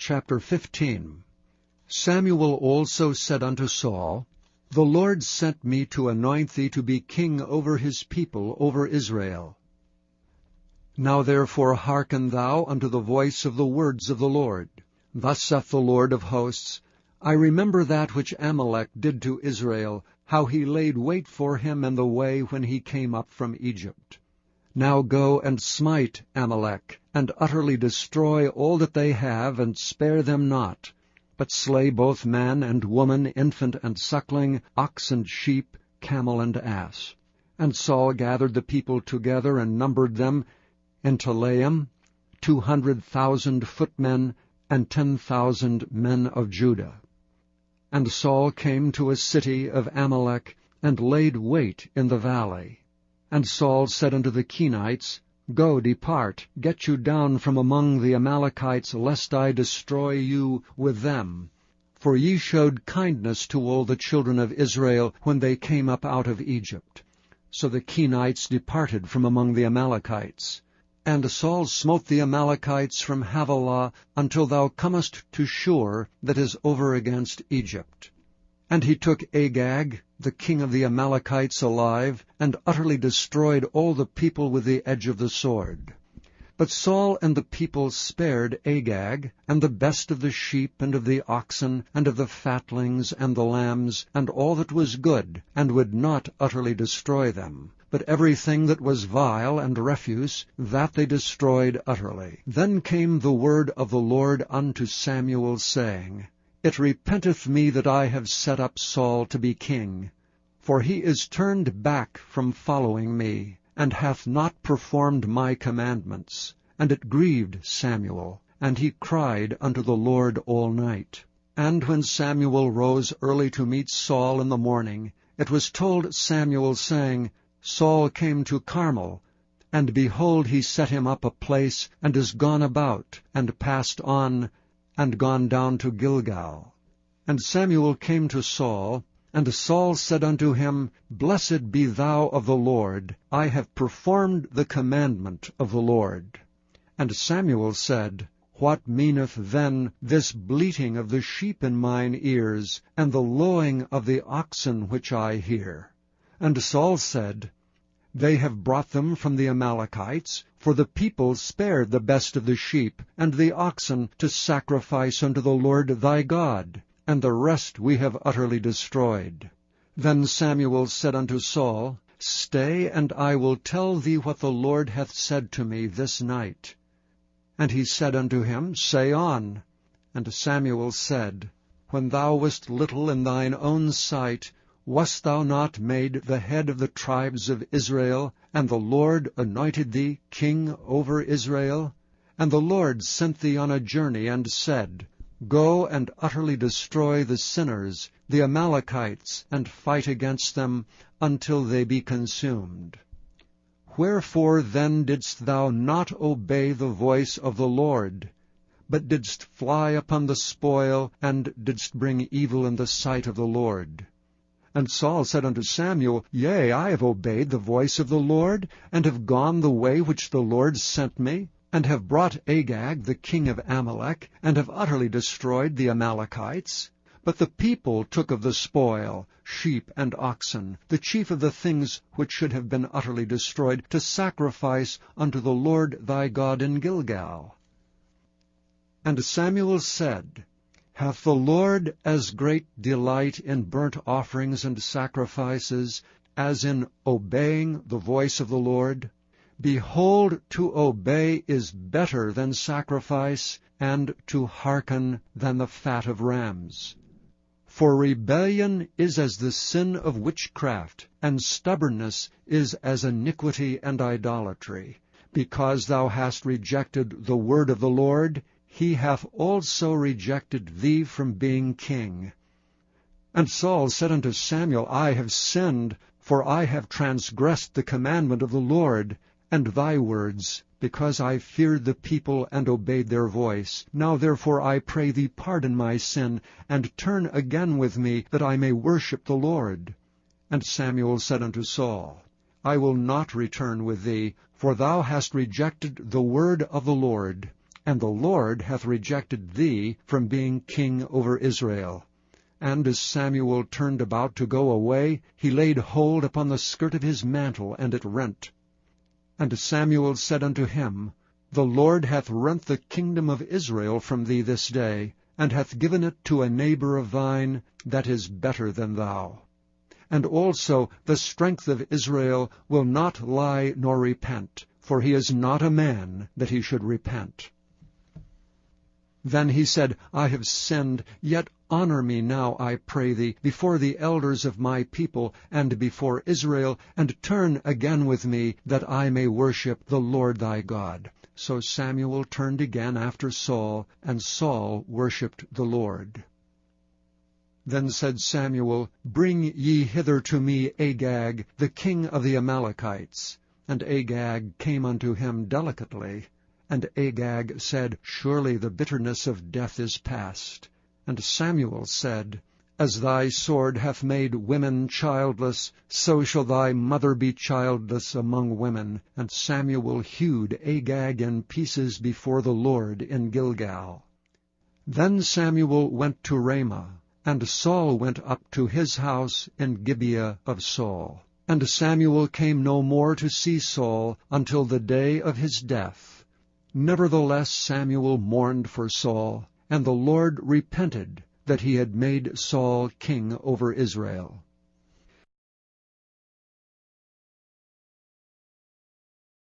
Chapter 15. Samuel also said unto Saul, The Lord sent me to anoint thee to be king over his people, over Israel. Now therefore hearken thou unto the voice of the words of the Lord. Thus saith the Lord of hosts, I remember that which Amalek did to Israel, how he laid wait for him in the way when he came up from Egypt. Now go and smite Amalek, and utterly destroy all that they have, and spare them not, but slay both man and woman, infant and suckling, ox and sheep, camel and ass. And Saul gathered the people together, and numbered them in Telaim, 200,000 footmen, and 10,000 men of Judah. And Saul came to a city of Amalek, and laid wait in the valley. And Saul said unto the Kenites, Go, depart, get you down from among the Amalekites, lest I destroy you with them. For ye showed kindness to all the children of Israel when they came up out of Egypt. So the Kenites departed from among the Amalekites. And Saul smote the Amalekites from Havilah until thou comest to Shur, that is over against Egypt. And he took Agag, the king of the Amalekites, alive, and utterly destroyed all the people with the edge of the sword. But Saul and the people spared Agag, and the best of the sheep, and of the oxen, and of the fatlings, and the lambs, and all that was good, and would not utterly destroy them. But everything that was vile and refuse, that they destroyed utterly. Then came the word of the Lord unto Samuel, saying, It repenteth me that I have set up Saul to be king, for he is turned back from following me, and hath not performed my commandments. And it grieved Samuel, and he cried unto the Lord all night. And when Samuel rose early to meet Saul in the morning, it was told Samuel, saying, Saul came to Carmel, and behold, he set him up a place, and is gone about, and passed on, and gone down to Gilgal. And Samuel came to Saul, and Saul said unto him, Blessed be thou of the Lord, I have performed the commandment of the Lord. And Samuel said, What meaneth then this bleating of the sheep in mine ears, and the lowing of the oxen which I hear? And Saul said, They have brought them from the Amalekites, for the people spared the best of the sheep and the oxen to sacrifice unto the Lord thy God, and the rest we have utterly destroyed. Then Samuel said unto Saul, Stay, and I will tell thee what the Lord hath said to me this night. And he said unto him, Say on. And Samuel said, When thou wast little in thine own sight, wast thou not made the head of the tribes of Israel, and the Lord anointed thee king over Israel? And the Lord sent thee on a journey, and said, Go and utterly destroy the sinners, the Amalekites, and fight against them until they be consumed. Wherefore then didst thou not obey the voice of the Lord, but didst fly upon the spoil, and didst bring evil in the sight of the Lord? And Saul said unto Samuel, Yea, I have obeyed the voice of the Lord, and have gone the way which the Lord sent me, and have brought Agag the king of Amalek, and have utterly destroyed the Amalekites. But the people took of the spoil, sheep and oxen, the chief of the things which should have been utterly destroyed, to sacrifice unto the Lord thy God in Gilgal. And Samuel said, Hath the Lord as great delight in burnt offerings and sacrifices as in obeying the voice of the Lord? Behold, to obey is better than sacrifice, and to hearken than the fat of rams. For rebellion is as the sin of witchcraft, and stubbornness is as iniquity and idolatry. Because thou hast rejected the word of the Lord, he hath also rejected thee from being king. And Saul said unto Samuel, I have sinned, for I have transgressed the commandment of the Lord, and thy words, because I feared the people and obeyed their voice. Now therefore I pray thee pardon my sin, and turn again with me, that I may worship the Lord. And Samuel said unto Saul, I will not return with thee, for thou hast rejected the word of the Lord. and the Lord hath rejected thee from being king over Israel. And as Samuel turned about to go away, he laid hold upon the skirt of his mantle, and it rent. And Samuel said unto him, The Lord hath rent the kingdom of Israel from thee this day, and hath given it to a neighbor of thine that is better than thou. And also the strength of Israel will not lie nor repent, for he is not a man that he should repent. Then he said, I have sinned, yet honor me now, I pray thee, before the elders of my people, and before Israel, and turn again with me, that I may worship the Lord thy God. So Samuel turned again after Saul, and Saul worshipped the Lord. Then said Samuel, Bring ye hither to me Agag, the king of the Amalekites. And Agag came unto him delicately. And Agag said, Surely the bitterness of death is past. And Samuel said, As thy sword hath made women childless, so shall thy mother be childless among women. And Samuel hewed Agag in pieces before the Lord in Gilgal. Then Samuel went to Ramah, and Saul went up to his house in Gibeah of Saul. And Samuel came no more to see Saul until the day of his death. Nevertheless Samuel mourned for Saul, and the Lord repented that he had made Saul king over Israel.